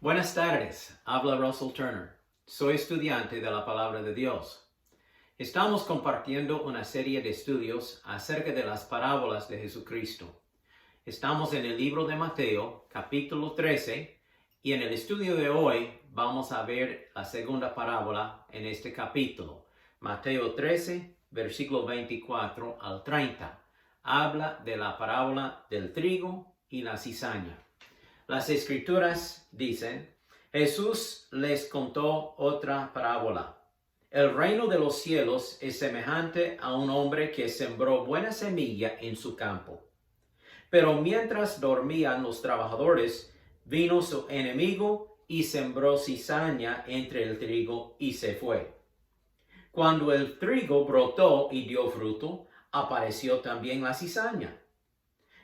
Buenas tardes, habla Russell Turner. Soy estudiante de la Palabra de Dios. Estamos compartiendo una serie de estudios acerca de las parábolas de Jesucristo. Estamos en el libro de Mateo, capítulo 13, y en el estudio de hoy vamos a ver la segunda parábola en este capítulo. Mateo 13, versículo 24 al 30. Habla de la parábola del trigo y la cizaña. Las Escrituras dicen, Jesús les contó otra parábola. El reino de los cielos es semejante a un hombre que sembró buena semilla en su campo. Pero mientras dormían los trabajadores, vino su enemigo y sembró cizaña entre el trigo y se fue. Cuando el trigo brotó y dio fruto, apareció también la cizaña.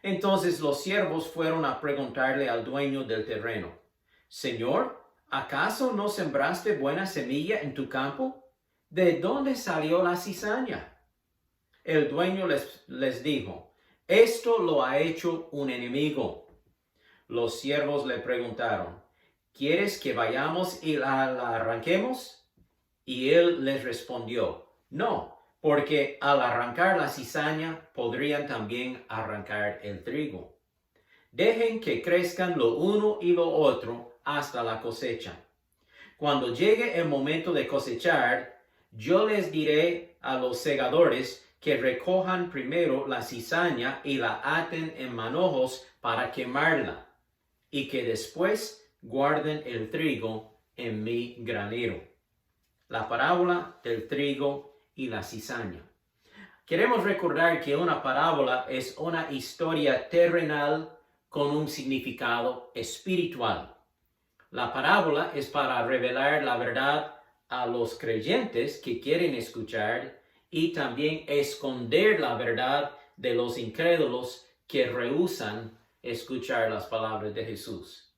Entonces los siervos fueron a preguntarle al dueño del terreno, Señor, ¿acaso no sembraste buena semilla en tu campo? ¿De dónde salió la cizaña? El dueño les dijo, esto lo ha hecho un enemigo. Los siervos le preguntaron, ¿quieres que vayamos y la arranquemos? Y él les respondió, no, porque al arrancar la cizaña podrían también arrancar el trigo. Dejen que crezcan lo uno y lo otro hasta la cosecha. Cuando llegue el momento de cosechar, yo les diré a los segadores que recojan primero la cizaña y la aten en manojos para quemarla, y que después guarden el trigo en mi granero. La parábola del trigo y la cizaña. Queremos recordar que una parábola es una historia terrenal con un significado espiritual. La parábola es para revelar la verdad a los creyentes que quieren escuchar y también esconder la verdad de los incrédulos que rehúsan escuchar las palabras de Jesús.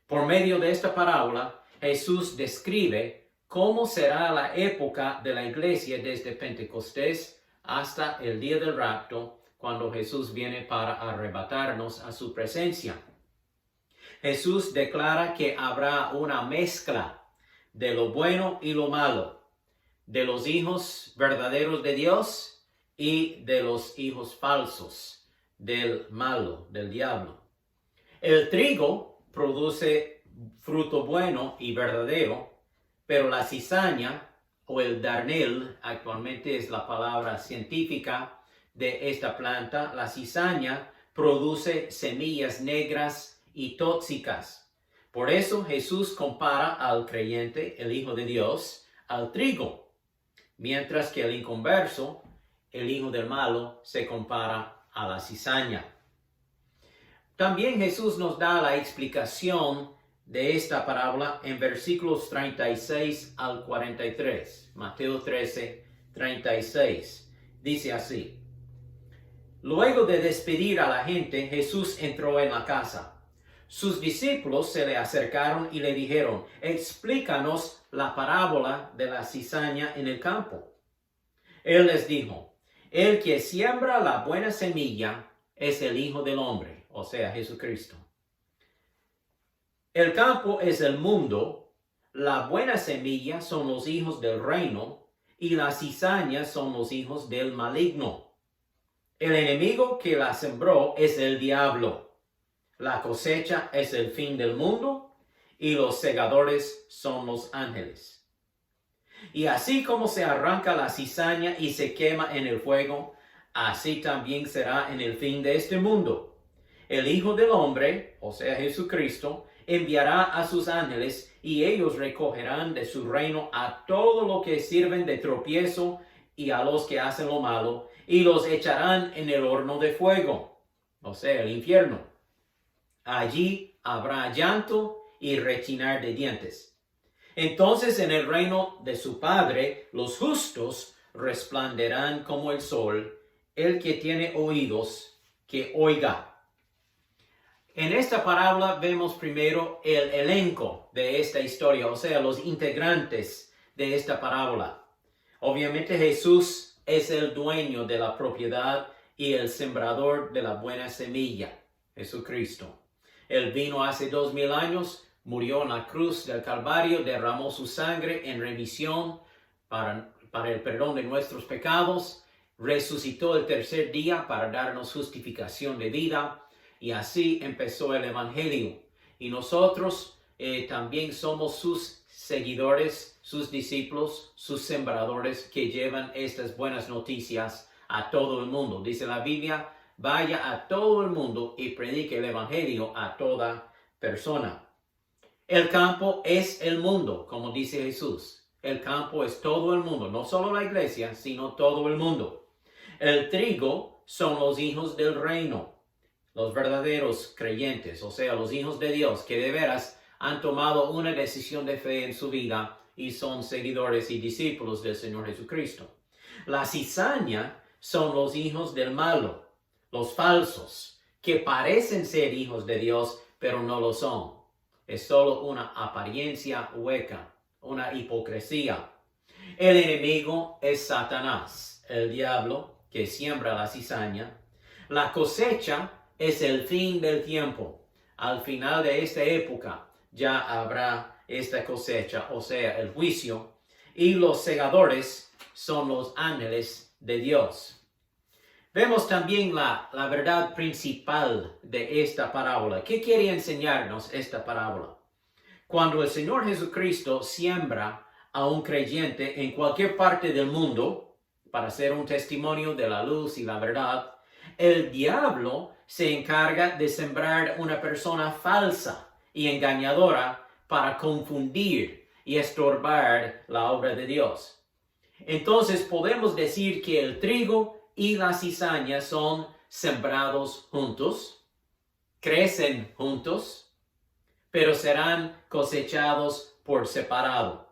Por medio de esta parábola, Jesús describe cómo será la época de la iglesia desde Pentecostés hasta el día del rapto, cuando Jesús viene para arrebatarnos a su presencia. Jesús declara que habrá una mezcla de lo bueno y lo malo, de los hijos verdaderos de Dios y de los hijos falsos, del malo, del diablo. El trigo produce fruto bueno y verdadero, pero la cizaña o el darnel, actualmente es la palabra científica de esta planta, la cizaña produce semillas negras y tóxicas. Por eso Jesús compara al creyente, el Hijo de Dios, al trigo, mientras que el inconverso, el hijo del malo, se compara a la cizaña. También Jesús nos da la explicación de esta parábola en versículos 36 al 43. Mateo 13, 36. Dice así. Luego de despedir a la gente, Jesús entró en la casa. Sus discípulos se le acercaron y le dijeron, explícanos la parábola de la cizaña en el campo. Él les dijo, el que siembra la buena semilla es el Hijo del Hombre, o sea, Jesucristo. El campo es el mundo, la buena semilla son los hijos del reino y la cizaña son los hijos del maligno. El enemigo que la sembró es el diablo. La cosecha es el fin del mundo y los segadores son los ángeles. Y así como se arranca la cizaña y se quema en el fuego, así también será en el fin de este mundo. El Hijo del Hombre, o sea Jesucristo, enviará a sus ángeles y ellos recogerán de su reino a todo lo que sirven de tropiezo y a los que hacen lo malo y los echarán en el horno de fuego, o sea, el infierno. Allí habrá llanto y rechinar de dientes. Entonces en el reino de su Padre los justos resplandecerán como el sol. El que tiene oídos, que oiga. En esta parábola vemos primero el elenco de esta historia, o sea, los integrantes de esta parábola. Obviamente Jesús es el dueño de la propiedad y el sembrador de la buena semilla, Jesucristo. Él vino hace 2000 años murió en la cruz del Calvario, derramó su sangre en remisión para el perdón de nuestros pecados, resucitó el tercer día para darnos justificación de vida, y así empezó el Evangelio. Y nosotros también somos sus seguidores, sus discípulos, sus sembradores que llevan estas buenas noticias a todo el mundo. Dice la Biblia, vaya a todo el mundo y predique el Evangelio a toda persona. El campo es el mundo, como dice Jesús. El campo es todo el mundo, no solo la iglesia, sino todo el mundo. El trigo son los hijos del reino, los verdaderos creyentes, o sea, los hijos de Dios, que de veras han tomado una decisión de fe en su vida y son seguidores y discípulos del Señor Jesucristo. La cizaña son los hijos del malo, los falsos, que parecen ser hijos de Dios, pero no lo son. Es solo una apariencia hueca, una hipocresía. El enemigo es Satanás, el diablo que siembra la cizaña. La cosecha es el fin del tiempo. Al final de esta época ya habrá esta cosecha, o sea, el juicio. Y los segadores son los ángeles de Dios. Vemos también la verdad principal de esta parábola. ¿Qué quiere enseñarnos esta parábola? Cuando el Señor Jesucristo siembra a un creyente en cualquier parte del mundo para ser un testimonio de la luz y la verdad, el diablo se encarga de sembrar una persona falsa y engañadora para confundir y estorbar la obra de Dios. Entonces podemos decir que el trigo y la cizaña son sembrados juntos, crecen juntos, pero serán cosechados por separado.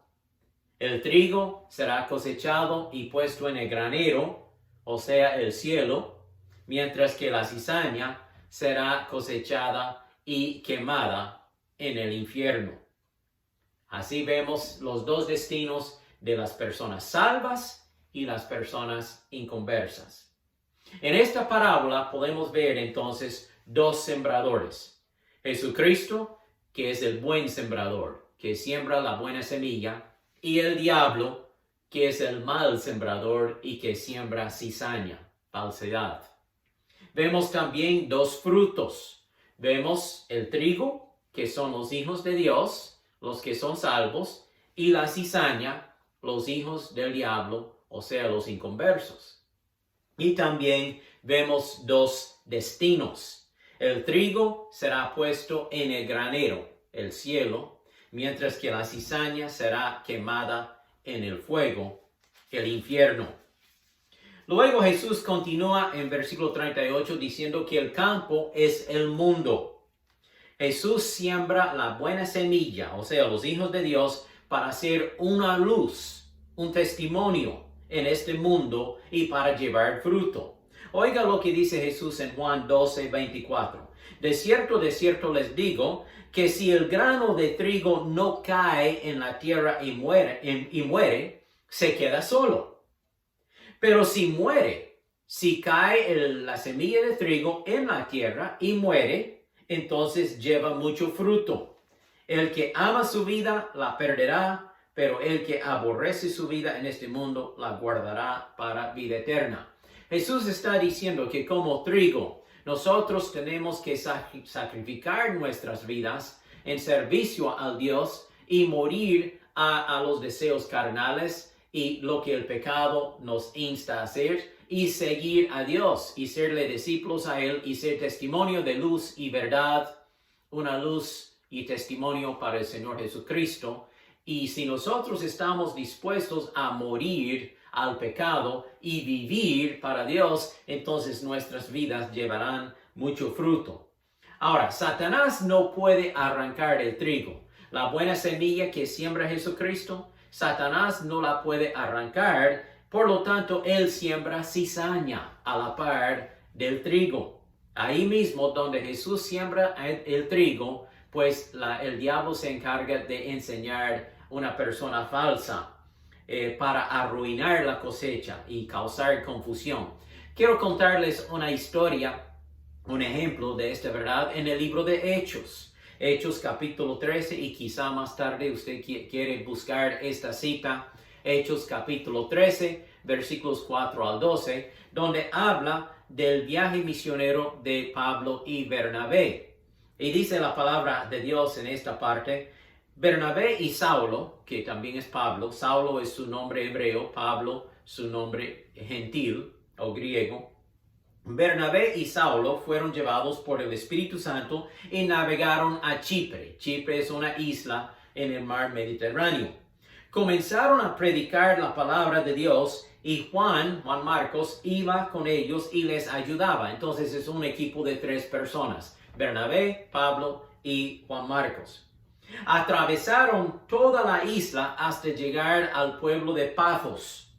El trigo será cosechado y puesto en el granero, o sea, el cielo, mientras que la cizaña será cosechada y quemada en el infierno. Así vemos los dos destinos de las personas salvas y las personas inconversas. En esta parábola podemos ver entonces dos sembradores. Jesucristo, que es el buen sembrador, que siembra la buena semilla, y el diablo, que es el mal sembrador y que siembra cizaña, falsedad. Vemos también dos frutos. Vemos el trigo, que son los hijos de Dios, los que son salvos, y la cizaña, los hijos del diablo, o sea, los inconversos. Y también vemos dos destinos. El trigo será puesto en el granero, el cielo, mientras que la cizaña será quemada en el fuego, el infierno. Luego Jesús continúa en versículo 38 diciendo que el campo es el mundo. Jesús siembra la buena semilla, o sea, los hijos de Dios, para ser una luz, un testimonio en este mundo y para llevar fruto. Oiga lo que dice Jesús en Juan 12:24. De cierto les digo que si el grano de trigo no cae en la tierra y muere, se queda solo. Pero si cae la semilla de trigo en la tierra y muere, entonces lleva mucho fruto. El que ama su vida la perderá, pero el que aborrece su vida en este mundo la guardará para vida eterna. Jesús está diciendo que como trigo, nosotros tenemos que sacrificar nuestras vidas en servicio al Dios y morir a los deseos carnales y lo que el pecado nos insta a hacer y seguir a Dios y serle discípulos a Él y ser testimonio de luz y verdad, una luz y testimonio para el Señor Jesucristo. Y si nosotros estamos dispuestos a morir al pecado y vivir para Dios, entonces nuestras vidas llevarán mucho fruto. Ahora, Satanás no puede arrancar el trigo. La buena semilla que siembra Jesucristo, Satanás no la puede arrancar, por lo tanto, él siembra cizaña a la par del trigo. Ahí mismo donde Jesús siembra el trigo, pues el diablo se encarga de enseñar una persona falsa para arruinar la cosecha y causar confusión. Quiero contarles una historia, un ejemplo de esta verdad en el libro de Hechos. Hechos capítulo 13, y quizá más tarde usted quiere buscar esta cita, Hechos capítulo 13, versículos 4 al 12, donde habla del viaje misionero de Pablo y Bernabé. Y dice la palabra de Dios en esta parte: Bernabé y Saulo, que también es Pablo, Saulo es su nombre hebreo, Pablo su nombre gentil o griego. Bernabé y Saulo fueron llevados por el Espíritu Santo y navegaron a Chipre. Chipre es una isla en el mar Mediterráneo. Comenzaron a predicar la palabra de Dios y Juan Marcos, iba con ellos y les ayudaba. Entonces es un equipo de 3 personas: Bernabé, Pablo y Juan Marcos. Atravesaron toda la isla hasta llegar al pueblo de Pafos,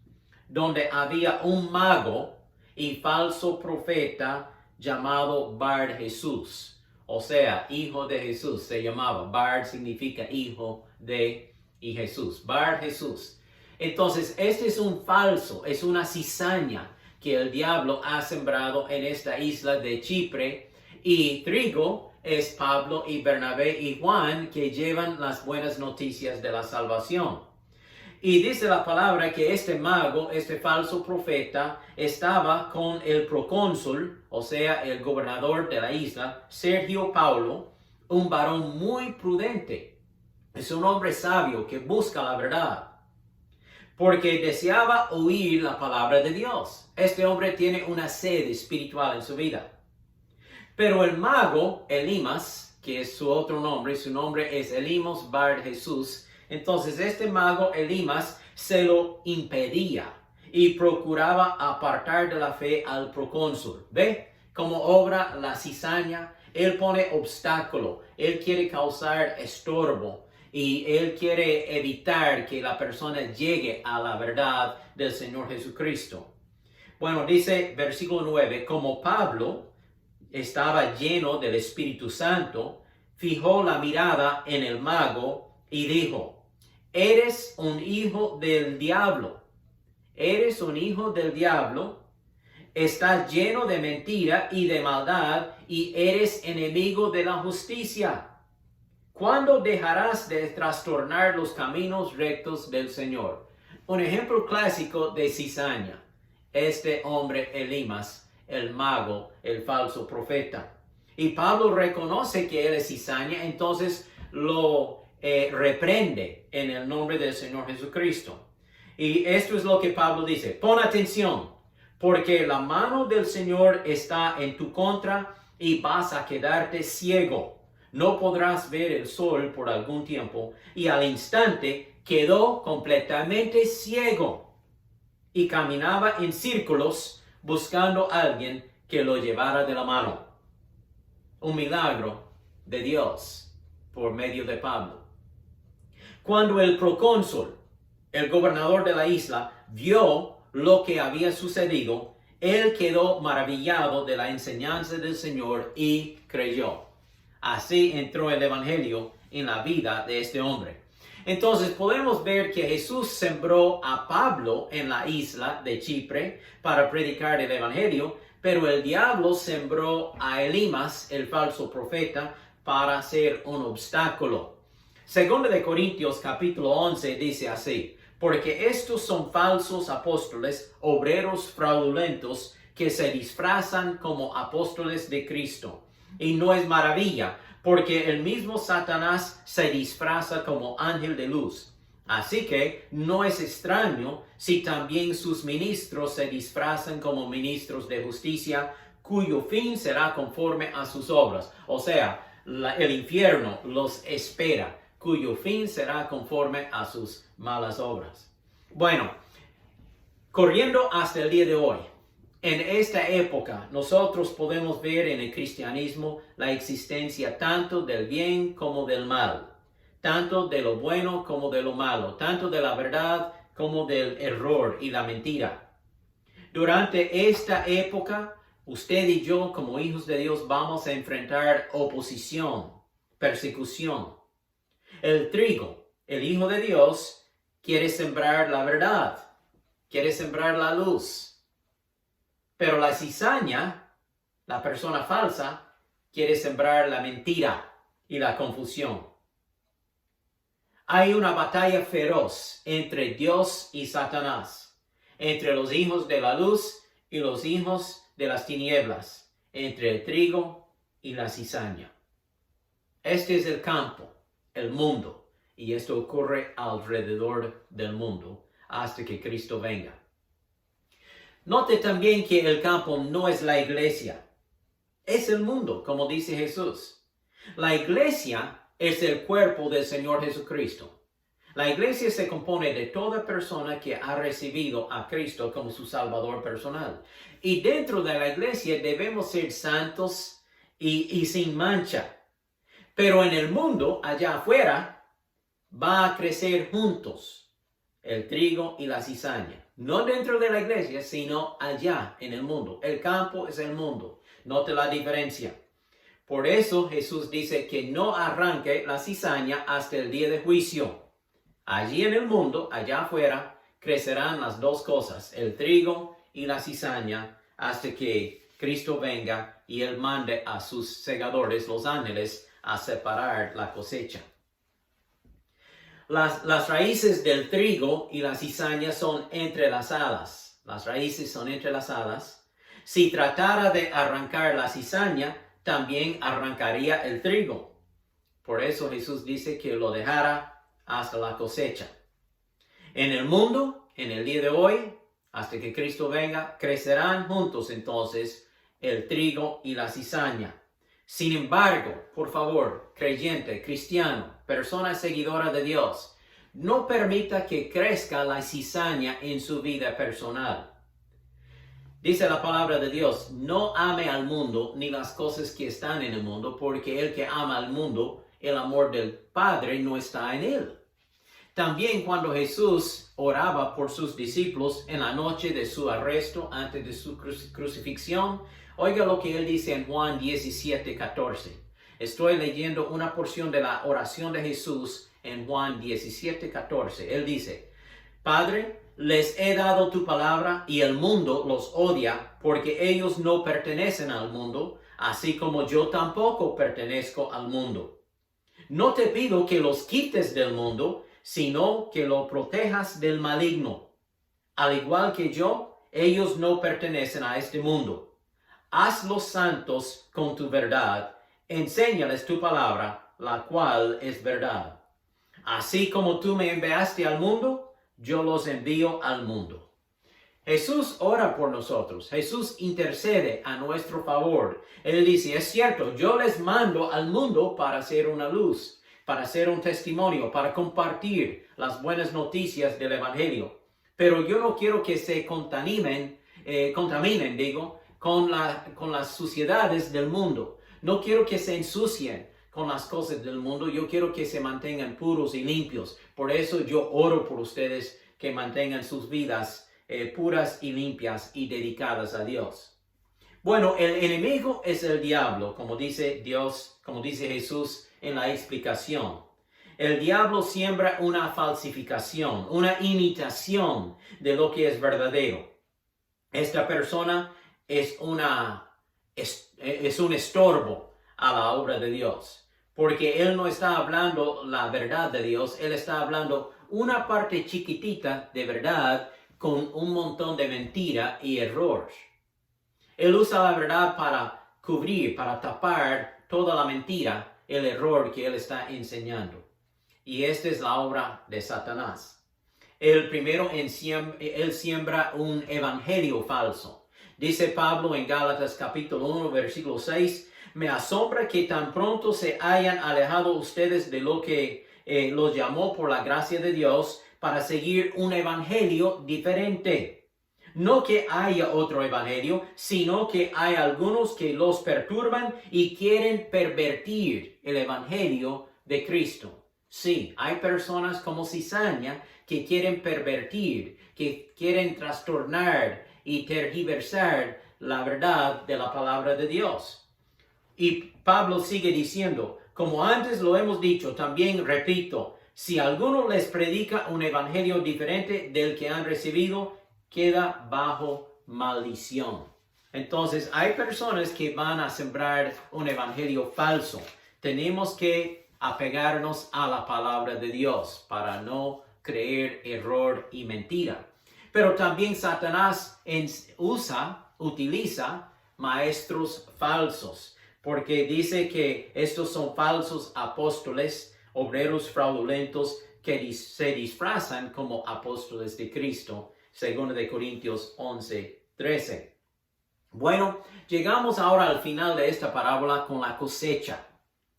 donde había un mago y falso profeta llamado Bar Jesús, o sea, hijo de Jesús se llamaba. Bar significa hijo de y Jesús, Bar Jesús. Entonces, este es un falso, es una cizaña que el diablo ha sembrado en esta isla de Chipre, y trigo es Pablo y Bernabé y Juan, que llevan las buenas noticias de la salvación. Y dice la palabra que este mago, este falso profeta, estaba con el procónsul, o sea, el gobernador de la isla, Sergio Paulo, un varón muy prudente. Es un hombre sabio que busca la verdad, porque deseaba oír la palabra de Dios. Este hombre tiene una sed espiritual en su vida. Pero el mago, Elimas, que es su otro nombre, su nombre es Elimas Bar Jesús. Entonces este mago Elimas se lo impedía y procuraba apartar de la fe al procónsul. ¿Ve cómo obra la cizaña? Él pone obstáculo, él quiere causar estorbo y él quiere evitar que la persona llegue a la verdad del Señor Jesucristo. Bueno, dice versículo 9, como Pablo estaba lleno del Espíritu Santo, fijó la mirada en el mago y dijo: eres un hijo del diablo. Eres un hijo del diablo. Estás lleno de mentira y de maldad y eres enemigo de la justicia. ¿Cuándo dejarás de trastornar los caminos rectos del Señor? Un ejemplo clásico de cizaña. Este hombre Elimas, el mago, el falso profeta. Y Pablo reconoce que él es cizaña, entonces lo reprende en el nombre del Señor Jesucristo. Y esto es lo que Pablo dice: pon atención, porque la mano del Señor está en tu contra y vas a quedarte ciego. No podrás ver el sol por algún tiempo. Y al instante quedó completamente ciego y caminaba en círculos buscando a alguien que lo llevara de la mano. Un milagro de Dios por medio de Pablo. Cuando el procónsul, el gobernador de la isla, vio lo que había sucedido, él quedó maravillado de la enseñanza del Señor y creyó. Así entró el evangelio en la vida de este hombre. Entonces podemos ver que Jesús sembró a Pablo en la isla de Chipre para predicar el evangelio, pero el diablo sembró a Elimas, el falso profeta, para ser un obstáculo. Segunda de Corintios capítulo 11 dice así: porque estos son falsos apóstoles, obreros fraudulentos, que se disfrazan como apóstoles de Cristo. Y no es maravilla, porque el mismo Satanás se disfraza como ángel de luz. Así que no es extraño si también sus ministros se disfrazan como ministros de justicia, cuyo fin será conforme a sus obras. O sea, el infierno los espera, cuyo fin será conforme a sus malas obras. Bueno, corriendo hasta el día de hoy, en esta época nosotros podemos ver en el cristianismo la existencia tanto del bien como del mal, tanto de lo bueno como de lo malo, tanto de la verdad como del error y la mentira. Durante esta época, usted y yo como hijos de Dios vamos a enfrentar oposición, persecución. El trigo, el Hijo de Dios, quiere sembrar la verdad, quiere sembrar la luz. Pero la cizaña, la persona falsa, quiere sembrar la mentira, y la confusión. Hay una batalla feroz entre Dios y Satanás, entre los hijos de la luz y los hijos de las tinieblas, entre el trigo y la cizaña. Este es el campo, el mundo, y esto ocurre alrededor del mundo hasta que Cristo venga. Note también que el campo no es la iglesia, es el mundo, como dice Jesús. La iglesia es el cuerpo del Señor Jesucristo. La iglesia se compone de toda persona que ha recibido a Cristo como su Salvador personal. Y dentro de la iglesia debemos ser santos y sin mancha. Pero en el mundo, allá afuera, va a crecer juntos el trigo y la cizaña. No dentro de la iglesia, sino allá en el mundo. El campo es el mundo. Note la diferencia. Por eso Jesús dice que no arranque la cizaña hasta el día de juicio. Allí en el mundo, allá afuera, crecerán las dos cosas, el trigo y la cizaña, hasta que Cristo venga y Él mande a sus segadores, los ángeles, a separar la cosecha. Las raíces del trigo y la cizaña son entrelazadas. Las raíces son entrelazadas. Si tratara de arrancar la cizaña, también arrancaría el trigo. Por eso Jesús dice que lo dejara hasta la cosecha. En el mundo, en el día de hoy, hasta que Cristo venga, crecerán juntos entonces el trigo y la cizaña. Sin embargo, por favor, creyente, cristiano, persona seguidora de Dios, no permita que crezca la cizaña en su vida personal. Dice la palabra de Dios, no ame al mundo ni las cosas que están en el mundo, porque el que ama al mundo, el amor del Padre no está en él. También cuando Jesús oraba por sus discípulos en la noche de su arresto, antes de su crucifixión, oiga lo que él dice en Juan 17:14. Estoy leyendo una porción de la oración de Jesús en Juan 17:14. Él dice, Padre, les he dado tu palabra y el mundo los odia porque ellos no pertenecen al mundo, así como yo tampoco pertenezco al mundo. No te pido que los quites del mundo, sino que lo protejas del maligno. Al igual que yo, ellos no pertenecen a este mundo. Hazlos santos con tu verdad, enséñales tu palabra, la cual es verdad. Así como tú me enviaste al mundo, yo los envío al mundo. Jesús ora por nosotros. Jesús intercede a nuestro favor. Él dice, es cierto, yo les mando al mundo para ser una luz, para ser un testimonio, para compartir las buenas noticias del Evangelio. Pero yo no quiero que se contaminen, con las suciedades del mundo. No quiero que se ensucien con las cosas del mundo. Yo quiero que se mantengan puros y limpios. Por eso yo oro por ustedes que mantengan sus vidas puras y limpias y dedicadas a Dios. Bueno, el enemigo es el diablo, como dice Dios, como dice Jesús en la explicación. El diablo siembra una falsificación, una imitación de lo que es verdadero. Esta persona es un estorbo a la obra de Dios, porque él no está hablando la verdad de Dios, él está hablando una parte chiquitita de verdad con un montón de mentira y error. Él usa la verdad para cubrir, para tapar toda la mentira, el error que él está enseñando. Y esta es la obra de Satanás. Él siembra un evangelio falso. Dice Pablo en Gálatas capítulo 1, versículo 6, me asombra que tan pronto se hayan alejado ustedes de lo que los llamó por la gracia de Dios para seguir un evangelio diferente. No que haya otro evangelio, sino que hay algunos que los perturban y quieren pervertir el evangelio de Cristo. Sí, hay personas como cizaña que quieren pervertir, que quieren trastornar y tergiversar la verdad de la palabra de Dios. Y Pablo sigue diciendo, como antes lo hemos dicho, también repito, si alguno les predica un evangelio diferente del que han recibido, queda bajo maldición. Entonces, hay personas que van a sembrar un evangelio falso. tenemos que apegarnos a la palabra de Dios para no creer error y mentira. Pero también Satanás utiliza maestros falsos, porque dice que estos son falsos apóstoles, obreros fraudulentos que se disfrazan como apóstoles de Cristo, según de Corintios 11:13. Bueno, llegamos ahora al final de esta parábola con la cosecha.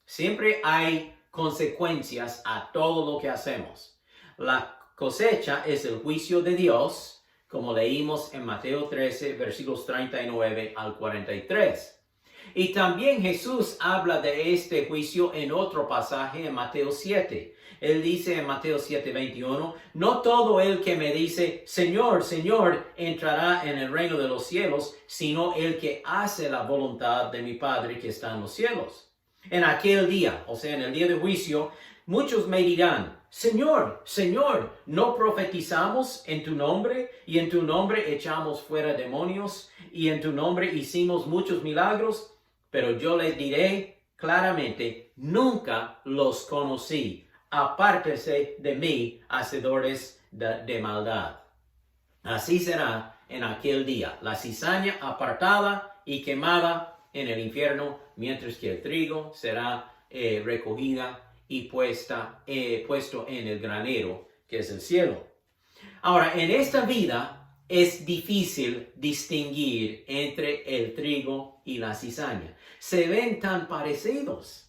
Siempre hay consecuencias a todo lo que hacemos. La cosecha es el juicio de Dios, como leímos en Mateo 13, versículos 39 al 43. Y también Jesús habla de este juicio en otro pasaje en Mateo 7. Él dice en Mateo 7:21, no todo el que me dice, Señor, Señor, entrará en el reino de los cielos, sino el que hace la voluntad de mi Padre que está en los cielos. En aquel día, o sea, en el día de juicio, muchos me dirán, Señor, Señor, ¿no profetizamos en tu nombre? Y en tu nombre echamos fuera demonios, y en tu nombre hicimos muchos milagros. Pero yo les diré claramente, nunca los conocí. Apártense de mí, hacedores de maldad. Así será en aquel día, la cizaña apartada y quemada en el infierno, mientras que el trigo será recogida y puesto en el granero, que es el cielo. Ahora, en esta vida es difícil distinguir entre el trigo y la cizaña. Se ven tan parecidos.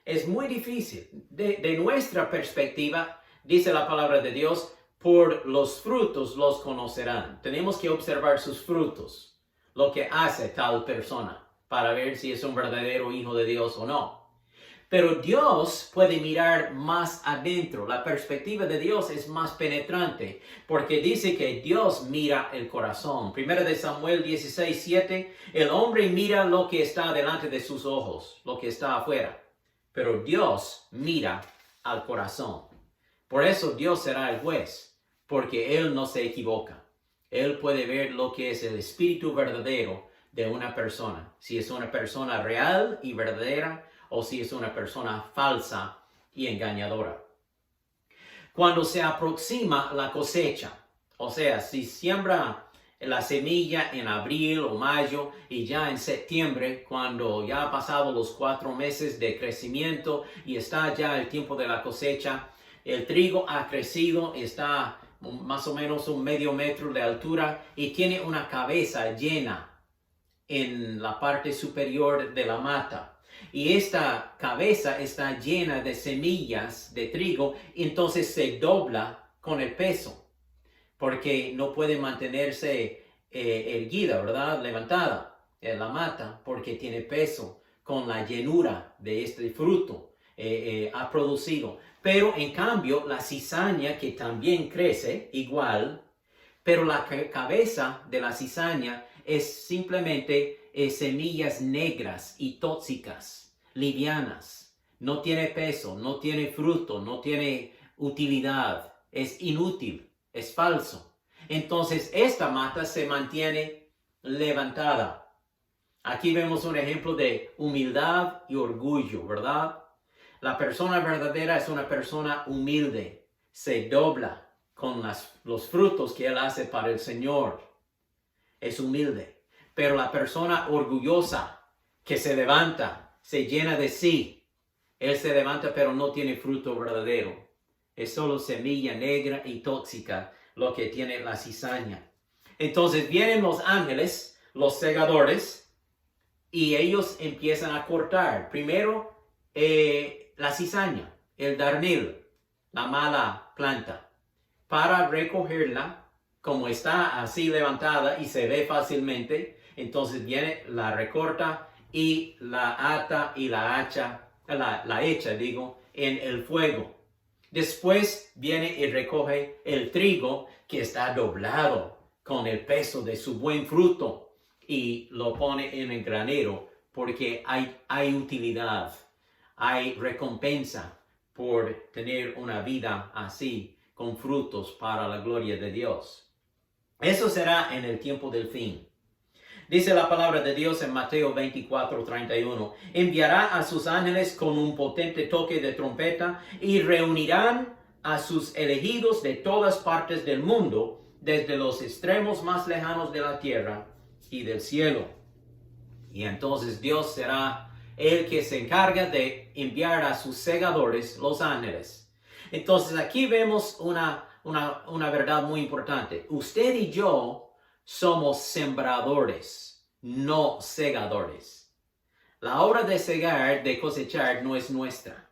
Es muy difícil. De nuestra perspectiva, dice la palabra de Dios, por los frutos los conocerán. Tenemos que observar sus frutos, lo que hace tal persona, para ver si es un verdadero hijo de Dios o no. Pero Dios puede mirar más adentro. La perspectiva de Dios es más penetrante, porque dice que Dios mira el corazón. Primera de Samuel 16:7, el hombre mira lo que está delante de sus ojos, lo que está afuera. Pero Dios mira al corazón. Por eso Dios será el juez, porque Él no se equivoca. Él puede ver lo que es el espíritu verdadero de una persona. Si es una persona real y verdadera, o si es una persona falsa y engañadora. Cuando se aproxima la cosecha, o sea, si siembra la semilla en abril o mayo y ya en septiembre, cuando ya ha pasado los 4 meses de crecimiento y está ya el tiempo de la cosecha, el trigo ha crecido, está más o menos 1/2 metro de altura y tiene una cabeza llena en la parte superior de la mata. Y esta cabeza está llena de semillas de trigo, entonces se dobla con el peso, porque no puede mantenerse erguida, ¿verdad? Levantada la mata, porque tiene peso con la llenura de este fruto ha producido. Pero en cambio, la cizaña, que también crece igual, pero la cabeza de la cizaña es simplemente semillas negras y tóxicas, livianas. No tiene peso, no tiene fruto, no tiene utilidad. Es inútil, es falso. Entonces esta mata se mantiene levantada. Aquí vemos un ejemplo de humildad y orgullo, ¿verdad? La persona verdadera es una persona humilde. Se dobla con los frutos que Él hace para el Señor. Es humilde. Pero la persona orgullosa que se levanta, se llena de sí. Él se levanta pero no tiene fruto verdadero. Es solo semilla negra y tóxica lo que tiene la cizaña. Entonces vienen los ángeles, los segadores, y ellos empiezan a cortar. Primero la cizaña, el darnel, la mala planta, para recogerla. Como está así levantada y se ve fácilmente, entonces viene, la recorta y la ata y la echa en el fuego. Después viene y recoge el trigo que está doblado con el peso de su buen fruto y lo pone en el granero, porque hay utilidad, hay recompensa por tener una vida así, con frutos para la gloria de Dios. Eso será en el tiempo del fin. Dice la palabra de Dios en Mateo 24:31. Enviará a sus ángeles con un potente toque de trompeta y reunirán a sus elegidos de todas partes del mundo, desde los extremos más lejanos de la tierra y del cielo. Y entonces Dios será el que se encarga de enviar a sus segadores, los ángeles. Entonces aquí vemos una verdad muy importante. Usted y yo somos sembradores, no segadores. La obra de segar, de cosechar, no es nuestra.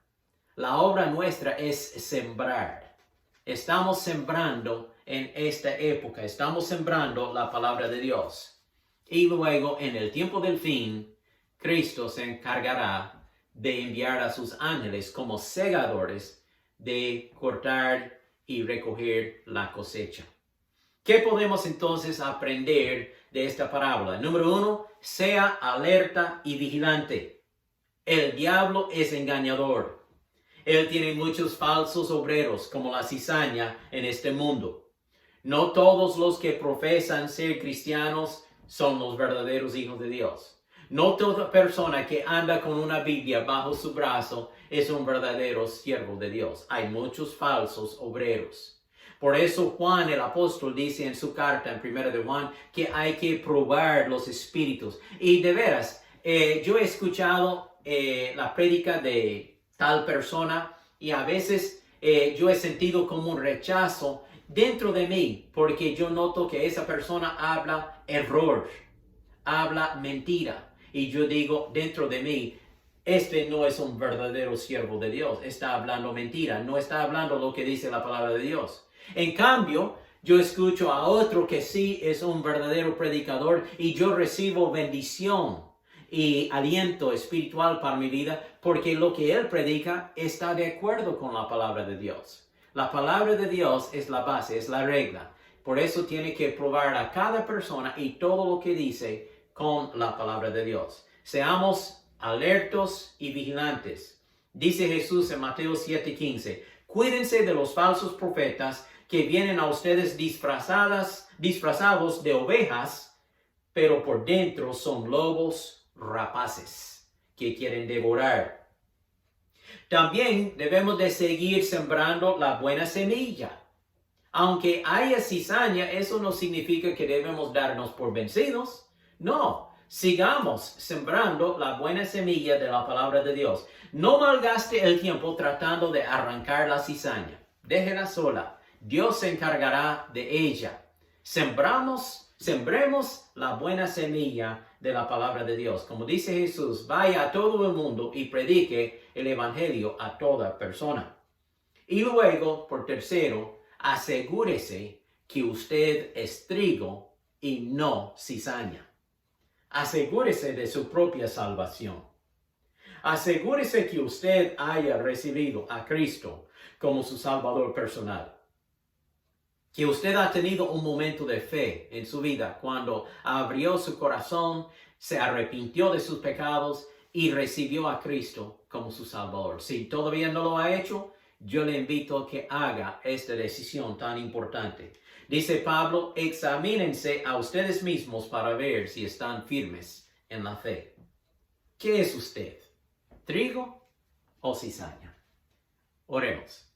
La obra nuestra es sembrar. Estamos sembrando en esta época, estamos sembrando la palabra de Dios. Y luego, en el tiempo del fin, Cristo se encargará de enviar a sus ángeles como segadores de cortar y recoger la cosecha. ¿Qué podemos entonces aprender de esta parábola? Número 1, sea alerta y vigilante. El diablo es engañador. Él tiene muchos falsos obreros como la cizaña en este mundo. No todos los que profesan ser cristianos son los verdaderos hijos de Dios. No toda persona que anda con una Biblia bajo su brazo es un verdadero siervo de Dios. Hay muchos falsos obreros. Por eso Juan el apóstol dice en su carta en 1 de Juan que hay que probar los espíritus. Y de veras, yo he escuchado la prédica de tal persona y a veces yo he sentido como un rechazo dentro de mí porque yo noto que esa persona habla error, habla mentira. Y yo digo dentro de mí, este no es un verdadero siervo de Dios, está hablando mentira, no está hablando lo que dice la palabra de Dios. En cambio, yo escucho a otro que sí es un verdadero predicador y yo recibo bendición y aliento espiritual para mi vida porque lo que él predica está de acuerdo con la palabra de Dios. La palabra de Dios es la base, es la regla. Por eso tiene que probar a cada persona y todo lo que dice con la palabra de Dios. Seamos alertos y vigilantes. Dice Jesús en Mateo 7:15, cuídense de los falsos profetas que vienen a ustedes disfrazados de ovejas, pero por dentro son lobos rapaces que quieren devorar. También debemos de seguir sembrando la buena semilla. Aunque haya cizaña, eso no significa que debemos darnos por vencidos. No, sigamos sembrando la buena semilla de la palabra de Dios. No malgaste el tiempo tratando de arrancar la cizaña. Déjela sola. Dios se encargará de ella. Sembremos la buena semilla de la palabra de Dios. Como dice Jesús, vaya a todo el mundo y predique el evangelio a toda persona. Y luego, por tercero, asegúrese que usted es trigo y no cizaña. Asegúrese de su propia salvación. Asegúrese que usted haya recibido a Cristo como su Salvador personal. Que usted ha tenido un momento de fe en su vida cuando abrió su corazón, se arrepintió de sus pecados y recibió a Cristo como su Salvador. Si todavía no lo ha hecho, yo le invito a que haga esta decisión tan importante. Dice Pablo, examínense a ustedes mismos para ver si están firmes en la fe. ¿Qué es usted? ¿Trigo o cizaña? Oremos.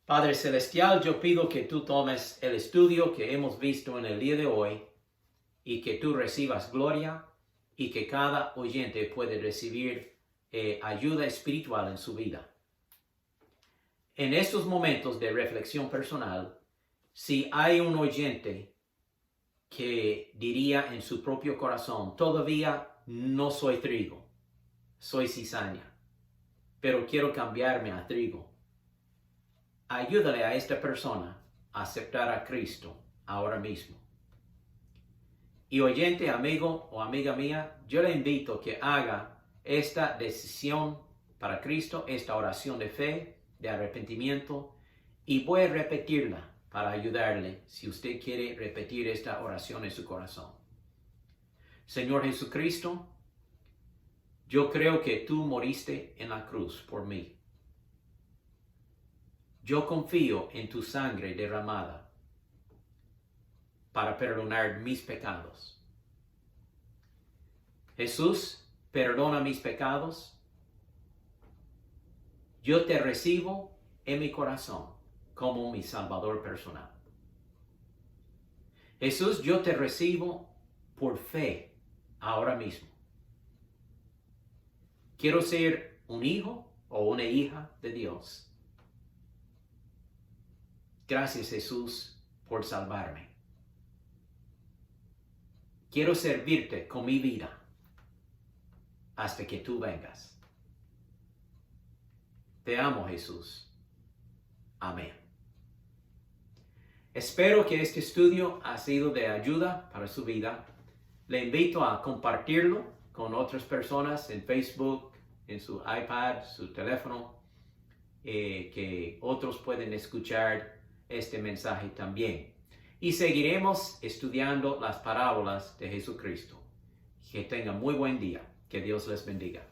Padre Celestial, yo pido que tú tomes el estudio que hemos visto en el día de hoy y que tú recibas gloria y que cada oyente puede recibir ayuda espiritual en su vida. En estos momentos de reflexión personal, si hay un oyente que diría en su propio corazón, todavía no soy trigo, soy cizaña, pero quiero cambiarme a trigo. Ayúdale a esta persona a aceptar a Cristo ahora mismo. Y oyente, amigo o amiga mía, yo le invito a que haga esta decisión para Cristo, esta oración de fe, de arrepentimiento, y voy a repetirla para ayudarle si usted quiere repetir esta oración en su corazón. Señor Jesucristo, yo creo que tú moriste en la cruz por mí. Yo confío en tu sangre derramada para perdonar mis pecados. Jesús, perdona mis pecados. Yo te recibo en mi corazón como mi Salvador personal. Jesús, yo te recibo por fe ahora mismo. Quiero ser un hijo o una hija de Dios. Gracias, Jesús, por salvarme. Quiero servirte con mi vida hasta que tú vengas. Te amo, Jesús. Amén. Espero que este estudio ha sido de ayuda para su vida. Le invito a compartirlo con otras personas en Facebook, en su iPad, su teléfono, que otros pueden escuchar este mensaje también. Y seguiremos estudiando las parábolas de Jesucristo. Que tengan muy buen día. Que Dios les bendiga.